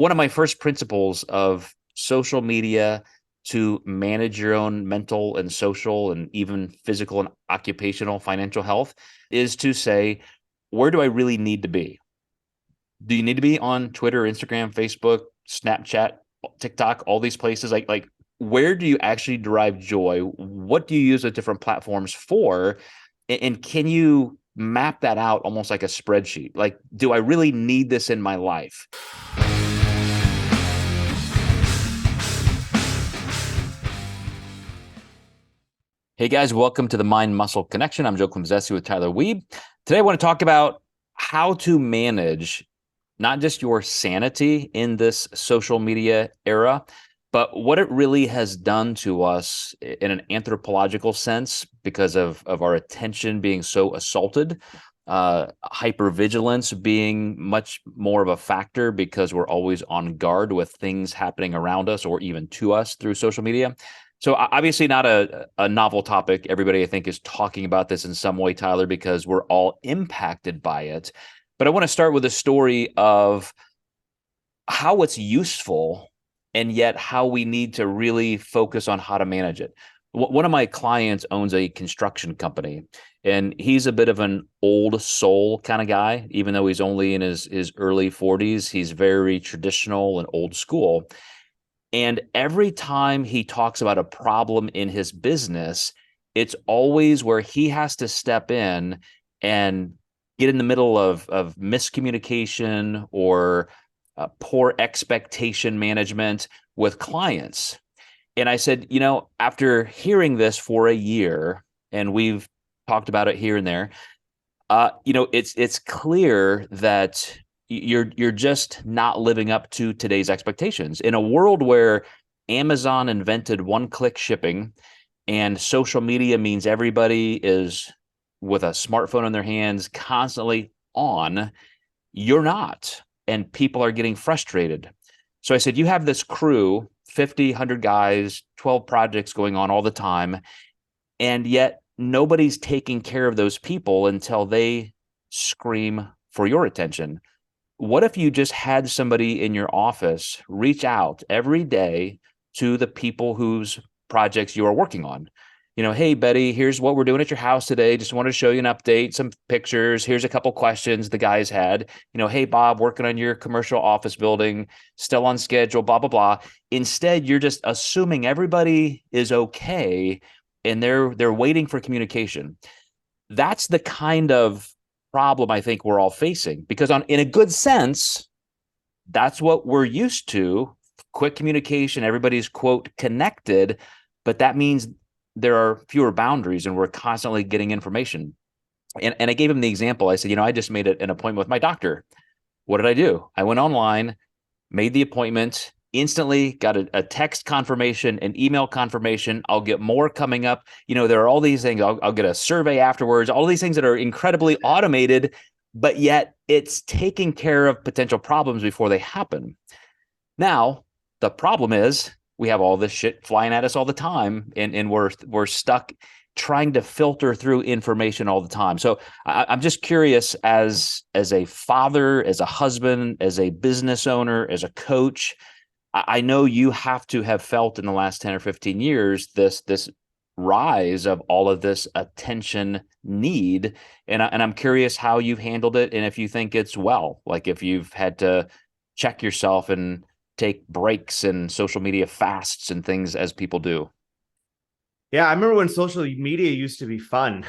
One of my first principles of social media to manage your own mental and social and even physical and occupational financial health is to say, where do I really need to be? Do you need to be on Twitter, Instagram, Facebook, Snapchat, TikTok, all these places? Like where do you actually derive joy? What do you use the different platforms for? And can you map that out almost like a spreadsheet? Like, do I really need this in my life? Hey guys, welcome to the Mind Muscle Connection. I'm Joe Klimzewski with Tyler Weeb. Today I want to talk about how to manage not just your sanity in this social media era, but what it really has done to us in an anthropological sense because of our attention being so assaulted, hypervigilance being much more of a factor because we're always on guard with things happening around us or even to us through social media. So obviously not a novel topic. Everybody, I think, is talking about this in some way, Tyler, because we're all impacted by it. But I want to start with a story of how it's useful and yet how we need to really focus on how to manage it. One of my clients owns a construction company, and he's a bit of an old soul kind of guy. Even though he's only in his early 40s, he's very traditional and old school. And every time he talks about a problem in his business, it's always where he has to step in and get in the middle of miscommunication or poor expectation management with clients. And I said, after hearing this for a year, and we've talked about it here and there, it's clear that you're just not living up to today's expectations in a world where Amazon invented one-click shipping and social media means everybody is with a smartphone in their hands constantly on. You're not, and people are getting frustrated. So I said, you have this crew, 50, 100 guys, 12 projects going on all the time, and yet nobody's taking care of those people until they scream for your attention. What if you just had somebody in your office reach out every day to the people whose projects you are working on? Hey, Betty, here's what we're doing at your house today. Just wanted to show you an update, some pictures. Here's a couple questions the guys had. Hey, Bob, working on your commercial office building, still on schedule, blah, blah, blah. Instead, you're just assuming everybody is okay and they're waiting for communication. That's the kind of problem I think we're all facing because in a good sense, that's what we're used to. Quick communication, everybody's quote connected, but that means there are fewer boundaries and we're constantly getting information. And I gave him the example. I said, I just made an appointment with my doctor. What did I do? I went online, made the appointment, instantly got a text confirmation, an email confirmation. I'll get more coming up. There are all these things. I'll get a survey afterwards, all these things that are incredibly automated, but yet it's taking care of potential problems before they happen. Now, the problem is we have all this shit flying at us all the time, and we're stuck trying to filter through information all the time. So I'm just curious, as a father, as a husband, as a business owner, as a coach, I know you have to have felt in the last 10 or 15 years this rise of all of this attention need. And I'm curious how you've handled it and if you think it's well, like if you've had to check yourself and take breaks and social media fasts and things as people do. Yeah, I remember when social media used to be fun.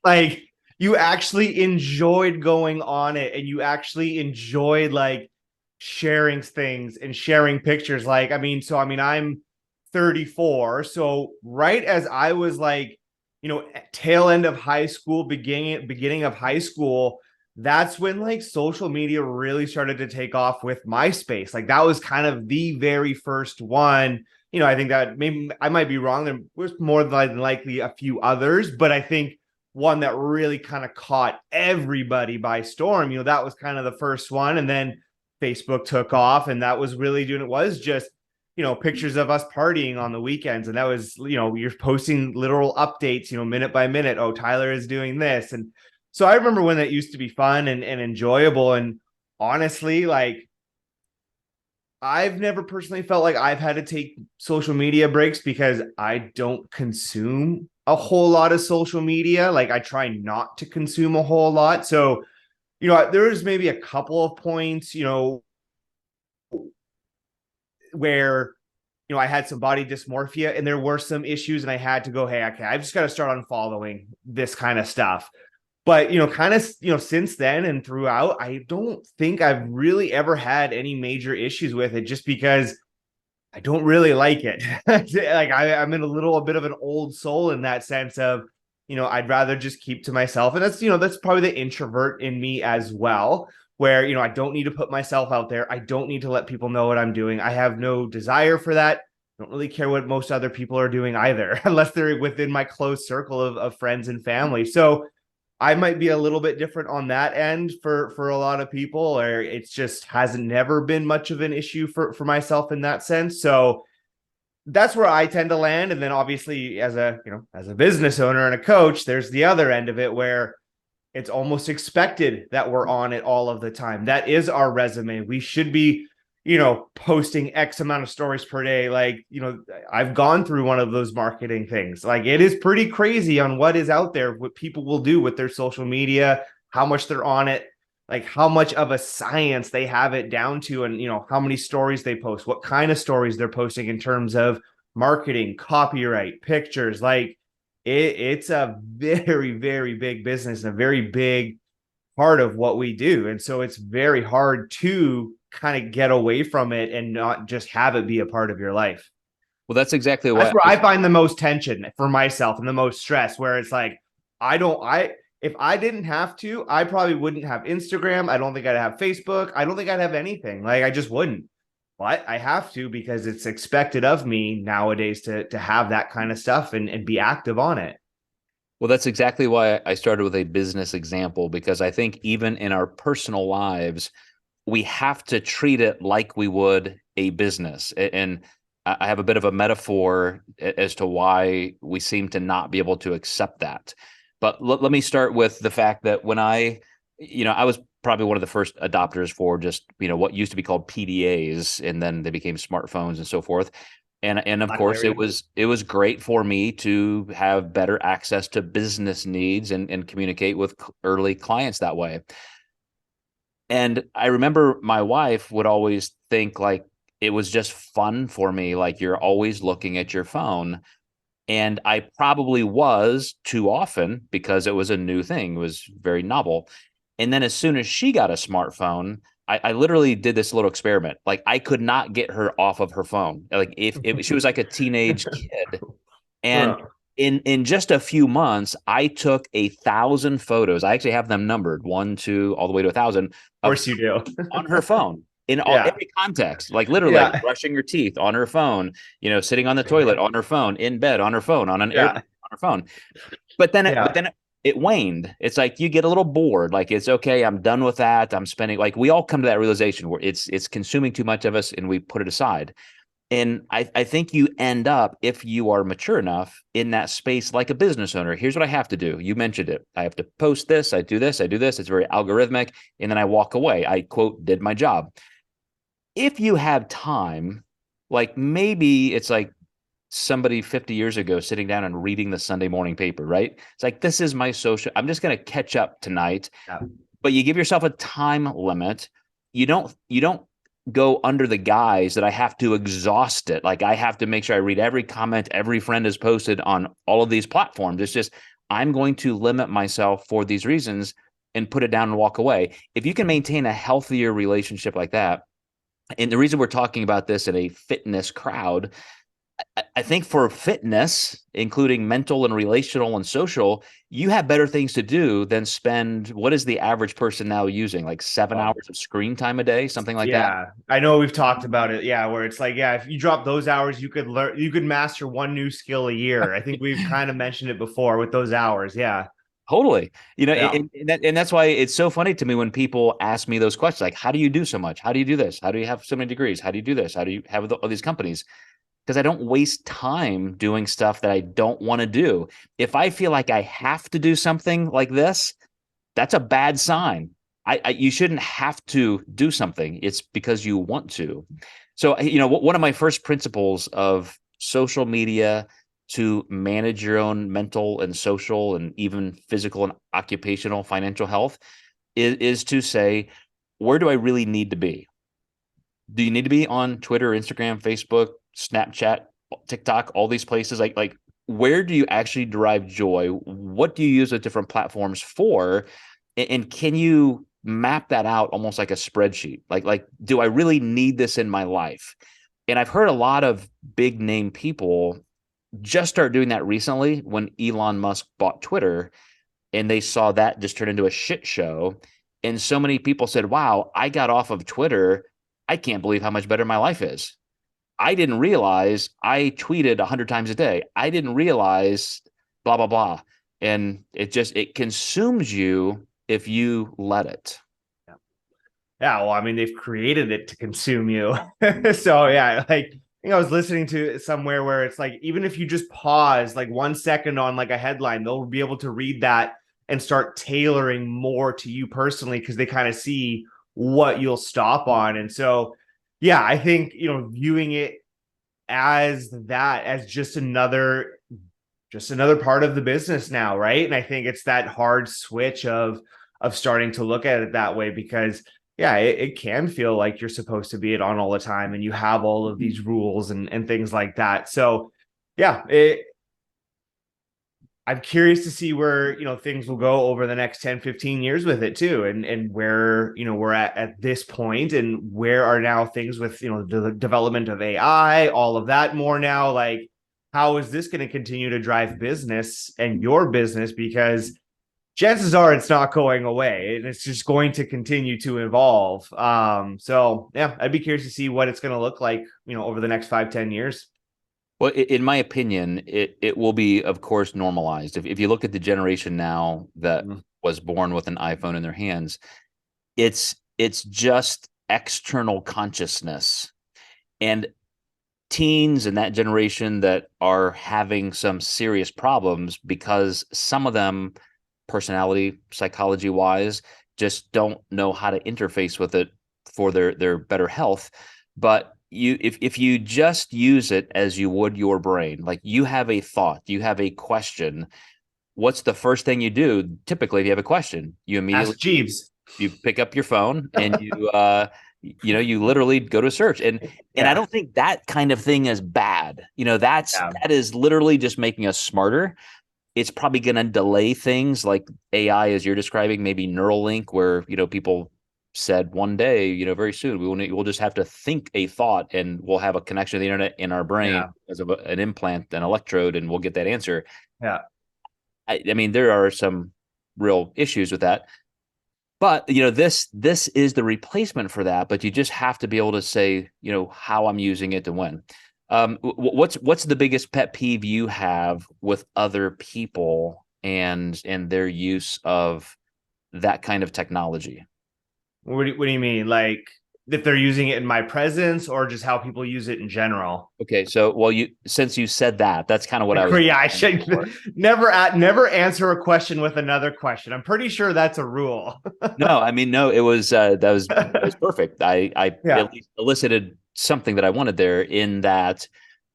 Like you actually enjoyed going on it and you actually enjoyed like sharing things and sharing pictures. I'm 34. So right as I was like, tail end of high school, beginning of high school, that's when like social media really started to take off with MySpace. Like that was kind of the very first one. I think that maybe I might be wrong. There was more than likely a few others, but I think one that really kind of caught everybody by storm. That was kind of the first one. And then Facebook took off, and that was really doing it was just, pictures of us partying on the weekends. And that was, you're posting literal updates, minute by minute. Oh, Tyler is doing this. And so I remember when that used to be fun and enjoyable. And honestly, like I've never personally felt like I've had to take social media breaks because I don't consume a whole lot of social media. Like I try not to consume a whole lot. So, there's maybe a couple of points, where I had some body dysmorphia and there were some issues and I had to go, hey, okay, I've just got to start unfollowing this kind of stuff. But, kind of, since then and throughout, I don't think I've really ever had any major issues with it just because I don't really like it. Like I'm in a bit of an old soul in that sense of, I'd rather just keep to myself. And that's probably the introvert in me as well, where, I don't need to put myself out there. I don't need to let people know what I'm doing. I have no desire for that. I don't really care what most other people are doing either, unless they're within my close circle of friends and family. So I might be a little bit different on that end for a lot of people, or it's just hasn't never been much of an issue for myself in that sense. So that's where I tend to land. And then obviously as a business owner and a coach, there's the other end of it where it's almost expected that we're on it all of the time. That is our resume. We should be, posting X amount of stories per day. Like, I've gone through one of those marketing things. Like, it is pretty crazy on what is out there, what people will do with their social media, how much they're on it, like how much of a science they have it down to, and, how many stories they post, what kind of stories they're posting in terms of marketing, copyright, pictures. Like, it's a very, very big business, a very big part of what we do. And so it's very hard to kind of get away from it and not just have it be a part of your life. Well, that's exactly That's what where I find the most tension for myself and the most stress, where it's like, if I didn't have to, I probably wouldn't have Instagram. I don't think I'd have Facebook. I don't think I'd have anything. Like, I just wouldn't. But I have to because it's expected of me nowadays to have that kind of stuff and be active on it. Well, that's exactly why I started with a business example, because I think even in our personal lives, we have to treat it like we would a business. And I have a bit of a metaphor as to why we seem to not be able to accept that. But let me start with the fact that when I was probably one of the first adopters for just, what used to be called PDAs, and then they became smartphones and so forth. And of course it was great for me to have better access to business needs and communicate with early clients that way. And I remember my wife would always think like it was just fun for me, like you're always looking at your phone. And I probably was too often because it was a new thing, it was very novel. And then as soon as she got a smartphone, I literally did this little experiment. Like I could not get her off of her phone. Like if she was like a teenage kid, and Huh. in just a few months, I took 1,000 photos. I actually have them numbered, one, two, all the way to 1,000 Of of course you do. on her phone in Yeah. every context, like literally like Yeah. brushing her teeth on her phone, sitting on the toilet on her phone, in bed on her phone, on an airplane Yeah. on her phone. But then Yeah. it waned. It's like you get a little bored. Like it's okay. I'm done with that. I'm spending, like we all come to that realization where it's consuming too much of us and we put it aside. And I think you end up, if you are mature enough, in that space like a business owner. Here's what I have to do. You mentioned it. I have to post this. I do this. I do this. It's very algorithmic. And then I walk away. I quote, did my job. If you have time, like maybe it's like somebody 50 years ago sitting down and reading the Sunday morning paper, right? It's like, this is my social, I'm just going to catch up tonight. Yeah. But you give yourself a time limit. You don't go under the guise that I have to exhaust it. Like I have to make sure I read every comment every friend has posted on all of these platforms. It's just I'm going to limit myself for these reasons and put it down and walk away. If you can maintain a healthier relationship like that, and the reason we're talking about this in a fitness crowd, I think for fitness, including mental and relational and social, you have better things to do than spend, what is the average person now using? Like 7 hours of screen time a day, something like that. Yeah, I know we've talked about it. Yeah, where it's like, yeah, if you drop those hours, you could master one new skill a year. I think we've kind of mentioned it before with those hours. Yeah. Totally. Yeah. And that's why it's so funny to me when people ask me those questions, like, how do you do so much? How do you do this? How do you have so many degrees? How do you do this? How do you have all these companies? Because I don't waste time doing stuff that I don't want to do. If I feel like I have to do something like this, that's a bad sign. you shouldn't have to do something. It's because you want to. So, one of my first principles of social media to manage your own mental and social and even physical and occupational financial health is to say, where do I really need to be? Do you need to be on Twitter, Instagram, Facebook, Snapchat, TikTok, all these places? Like where do you actually derive joy? What do you use the different platforms for? And can you map that out almost like a spreadsheet? Like, do I really need this in my life? And I've heard a lot of big name people just start doing that recently when Elon Musk bought Twitter and they saw that just turn into a shit show. And so many people said, wow, I got off of Twitter. I can't believe how much better my life is. I didn't realize I tweeted 100 times a day. I didn't realize blah, blah, blah. And it consumes you if you let it. Yeah, well, I mean, they've created it to consume you. So yeah, like I was listening to somewhere where it's like even if you just pause like 1 second on like a headline, they'll be able to read that and start tailoring more to you personally because they kind of see what you'll stop on. And so yeah, I think viewing it as that as just another part of the business now, right? And I think it's that hard switch of starting to look at it that way because yeah, it can feel like you're supposed to be it on all the time and you have all of these rules and things like that. So yeah, I'm curious to see where things will go over the next 10, 15 years with it too, and where we're at this point, and where are now things with the development of AI, all of that more now. Like, how is this going to continue to drive business and your business? Because chances are it's not going away and it's just going to continue to evolve. So yeah, I'd be curious to see what it's going to look like, over the next 5, 10 years. Well, in my opinion, it will be, of course, normalized. If you look at the generation now that was born with an iPhone in their hands, it's just external consciousness. And teens and that generation that are having some serious problems because some of them, personality, psychology wise, just don't know how to interface with it for their better health. But if you just use it as you would your brain, like you have a thought, you have a question, what's the first thing you do? Typically, if you have a question, you immediately Ask Jeeves. you pick up your phone and you literally go to search. And I Yeah. don't think that kind of thing is bad. Yeah. That is literally just making us smarter. It's probably going to delay things like AI, as you're describing, maybe Neuralink, where people said one day, very soon we'll just have to think a thought and we'll have a connection to the internet in our brain Yeah. as of an implant, an electrode, and we'll get that answer. Yeah. I mean, there are some real issues with that, but this is the replacement for that. But you just have to be able to say, how I'm using it and when. What's the biggest pet peeve you have with other people and their use of that kind of technology? What do you mean? Like if they're using it in my presence or just how people use it in general? Okay, so since you said that, that's kind of what I was Yeah, I going should for. never answer a question with another question. I'm pretty sure that's a rule. No, I mean, no, it was that was perfect. I Yeah. at least elicited something that I wanted there, in that,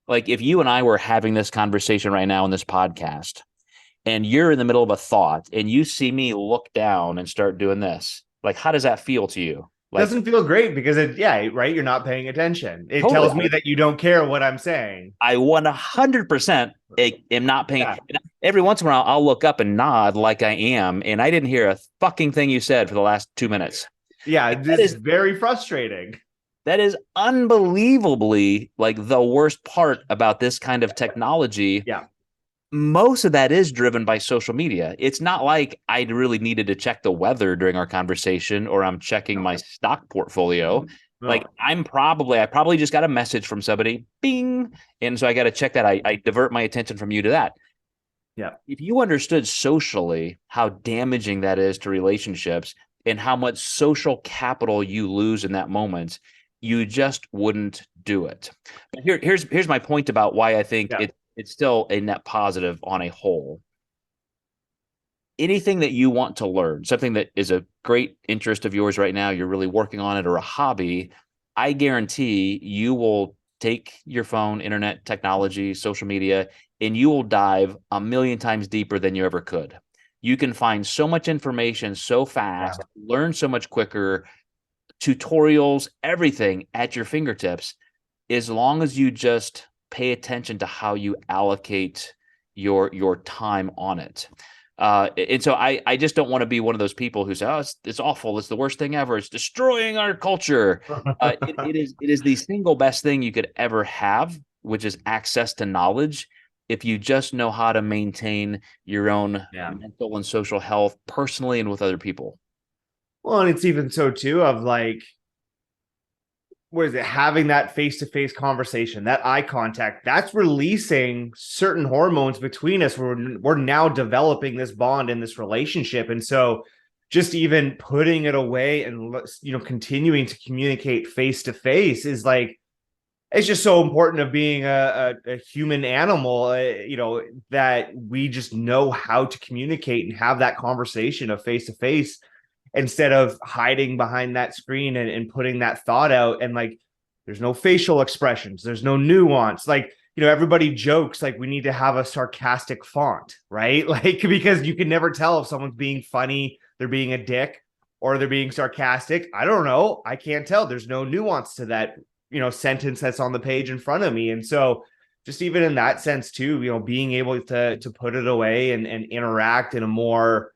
like, if you and I were having this conversation right now in this podcast, and you're in the middle of a thought and you see me look down and start doing this, like, how does that feel to you? Like, Doesn't feel great because right, you're not paying attention. It totally. tells me that you don't care what I'm saying. I 100% am not paying. Yeah. Every once in a while, I'll look up and nod like I am, and I didn't hear a fucking thing you said for the last 2 minutes. Yeah, That this is very frustrating. that is unbelievably, like, the worst part about this kind of technology. Yeah. Most of that is driven by social media. It's not like I really needed to check the weather during our conversation, or I'm checking my stock portfolio. Like, No. I probably just got a message from somebody, bing. And so I got to check that. I divert my attention from you to that. Yeah. If you understood socially how damaging that is to relationships and how much social capital you lose in that moment, you just wouldn't do it. But here's my point about why I think Yeah. it's still a net positive on a whole. anything that you want to learn, something that is a great interest of yours right now, you're really working on it, or a hobby, I guarantee you will take your phone, internet, technology, social media, and you will dive a million times deeper than you ever could. You can find so much information so Yeah. fast, learn so much quicker, tutorials, everything at your fingertips, as long as you just pay attention to how you allocate your time on it. And so I just don't want to be one of those people who say, oh, it's awful, it's the worst thing ever, it's destroying our culture. It is the single best thing you could ever have, which is access to knowledge. If you just know how to maintain your own Yeah. mental and social health personally and with other people. Well, and it's even so too of like, what is it, having that face-to-face conversation, that eye contact, that's releasing certain hormones between us. We're now developing this bond in this relationship. And so just even putting it away and continuing to communicate face to face is like, it's just so important of being a human animal, that we just know how to communicate and have that conversation of face to face instead of hiding behind that screen and putting that thought out. And like, there's no facial expressions, there's no nuance. Like, everybody jokes like we need to have a sarcastic font, right? Like, because you can never tell if someone's being funny, they're being a dick, or they're being sarcastic. I don't know. I can't tell. There's no nuance to that, sentence that's on the page in front of me. And so just even in that sense too, being able to put it away and interact in a more,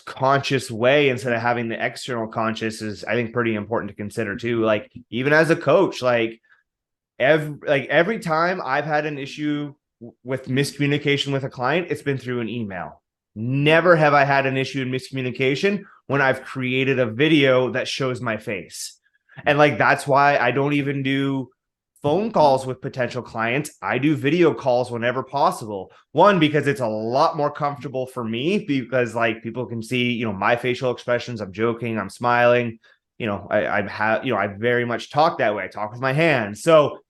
conscious way instead of having the external conscious is, I think, pretty important to consider too. Like, even as a coach, like every time I've had an issue with miscommunication with a client, it's been through an email. Never have I had an issue in miscommunication when I've created a video that shows my face. And like, that's why I don't even do phone calls with potential clients. I do video calls whenever possible. One, because it's a lot more comfortable for me, because like people can see, my facial expressions. I'm joking, I'm smiling. I very much talk that way. I talk with my hands. So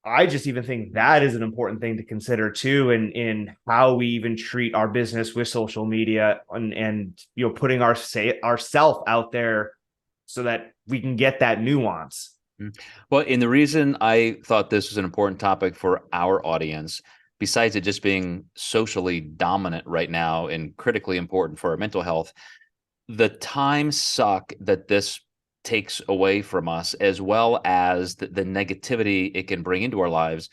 I just even think that is an important thing to consider too, in how we even treat our business with social media, and putting ourself out there so that we can get that nuance. Well, and the reason I thought this was an important topic for our audience, besides it just being socially dominant right now and critically important for our mental health, the time suck that this takes away from us, as well as the negativity it can bring into our lives,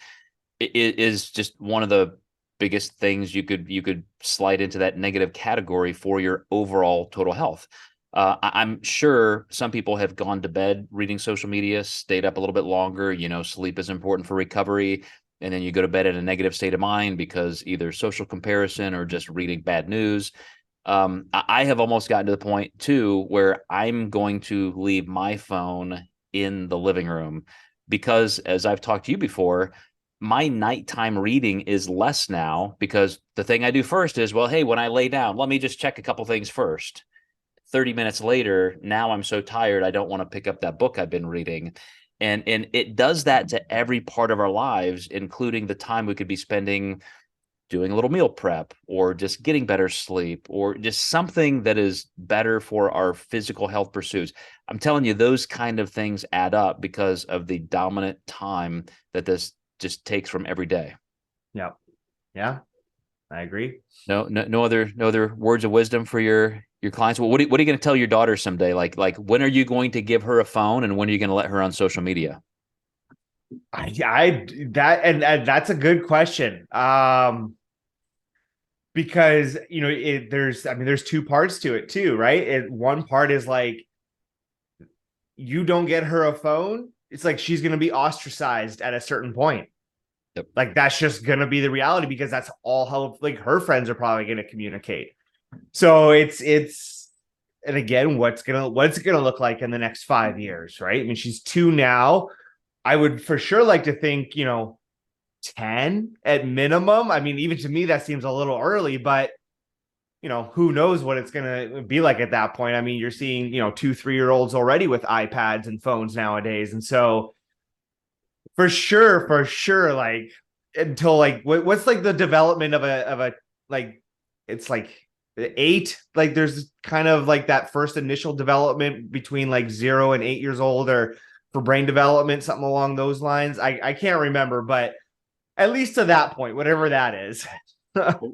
it is just one of the biggest things you could slide into that negative category for your overall total health. I'm sure some people have gone to bed reading social media, stayed up a little bit longer. Sleep is important for recovery. And then you go to bed in a negative state of mind because either social comparison or just reading bad news. I have almost gotten to the point too where I'm going to leave my phone in the living room because, as I've talked to you before, my nighttime reading is less now because the thing I do first is, well, hey, when I lay down, let me just check a couple things first. 30 minutes later, now I'm so tired, I don't want to pick up that book I've been reading. And it does that to every part of our lives, including the time we could be spending doing a little meal prep or just getting better sleep or just something that is better for our physical health pursuits. I'm telling you, those kind of things add up because of the dominant time that this just takes from every day. Yeah. Yeah, I agree. No other words of wisdom for your clients. Well, what are you going to tell your daughter someday? Like when are you going to give her a phone and when are you going to let her on social media? And that's a good question. Because there's two parts to it too, right? One part is like, you don't get her a phone, it's like she's gonna be ostracized at a certain point. Yep. Like, that's just gonna be the reality, because that's all how like her friends are probably gonna communicate. So it's and again, what's it gonna look like in the next 5 years, right? I mean, she's 2 now. I would for sure like to think, 10 at minimum. I mean, even to me, that seems a little early, but who knows what it's going to be like at that point. I mean, you're seeing, 2, 3-year-olds already with iPads and phones nowadays. And so for sure, like, until like, what's like the development of a, like, it's like 8, like there's kind of like that first initial development between like 0 and 8 years old, or for brain development, something along those lines. I can't remember, but at least to that point, whatever that is.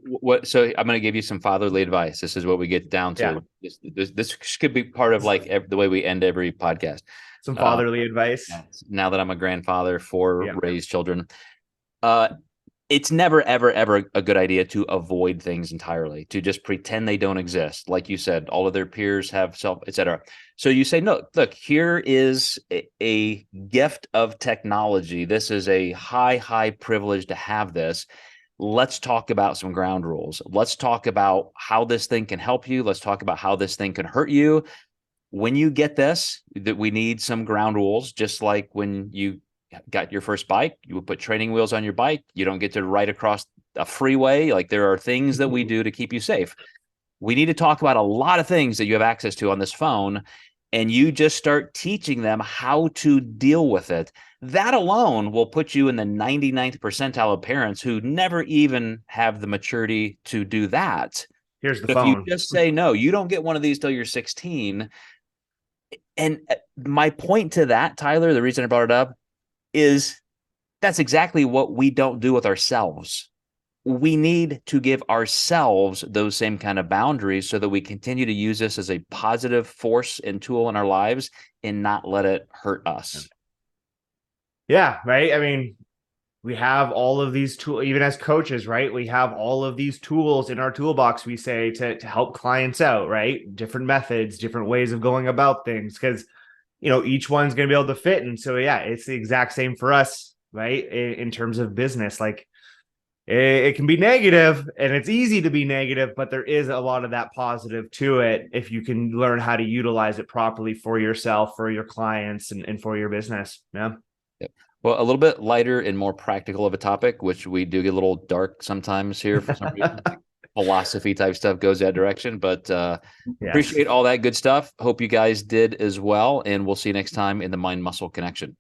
What? So I'm going to give you some fatherly advice. This is what we get down Yeah, to. This could be part of like the way we end every podcast. some Uh, fatherly advice. now that I'm a grandfather for Yeah, raised children, uh, it's never, ever, ever a good idea to avoid things entirely, to just pretend they don't exist. Like you said, all of their peers have self, etc. So you say, no, look, here is a gift of technology. This is a high, high privilege to have this. Let's talk about some ground rules. Let's talk about how this thing can help you. Let's talk about how this thing can hurt you. When you get this, that we need some ground rules, just like when you got your first bike, you would put training wheels on your bike. You don't get to ride across a freeway. Like there are things that we do to keep you safe. We need to talk about a lot of things that you have access to on this phone, and you just start teaching them how to deal with it. That alone will put you in the 99th percentile of parents who never even have the maturity to do that. here's the If you phone. just say, no, you don't get one of these till you're 16. And my point to that, Tyler, the reason I brought it up is that's exactly what we don't do with ourselves. We need to give ourselves those same kind of boundaries so that we continue to use this as a positive force and tool in our lives and not let it hurt us. Yeah, right. I mean, we have all of these tools, even as coaches, right? We have all of these tools in our toolbox, we say, to help clients out, right? Different methods, different ways of going about things, because, each one's going to be able to fit. And so, yeah, it's the exact same for us, right? In terms of business, like it can be negative and it's easy to be negative, but there is a lot of that positive to it if you can learn how to utilize it properly for yourself, for your clients, and for your business. Yeah. Yep. Well, a little bit lighter and more practical of a topic, which we do get a little dark sometimes here for some reason. Like philosophy type stuff goes that direction, but Yes. appreciate all that good stuff. Hope you guys did as well, and we'll see you next time in the Mind Muscle Connection.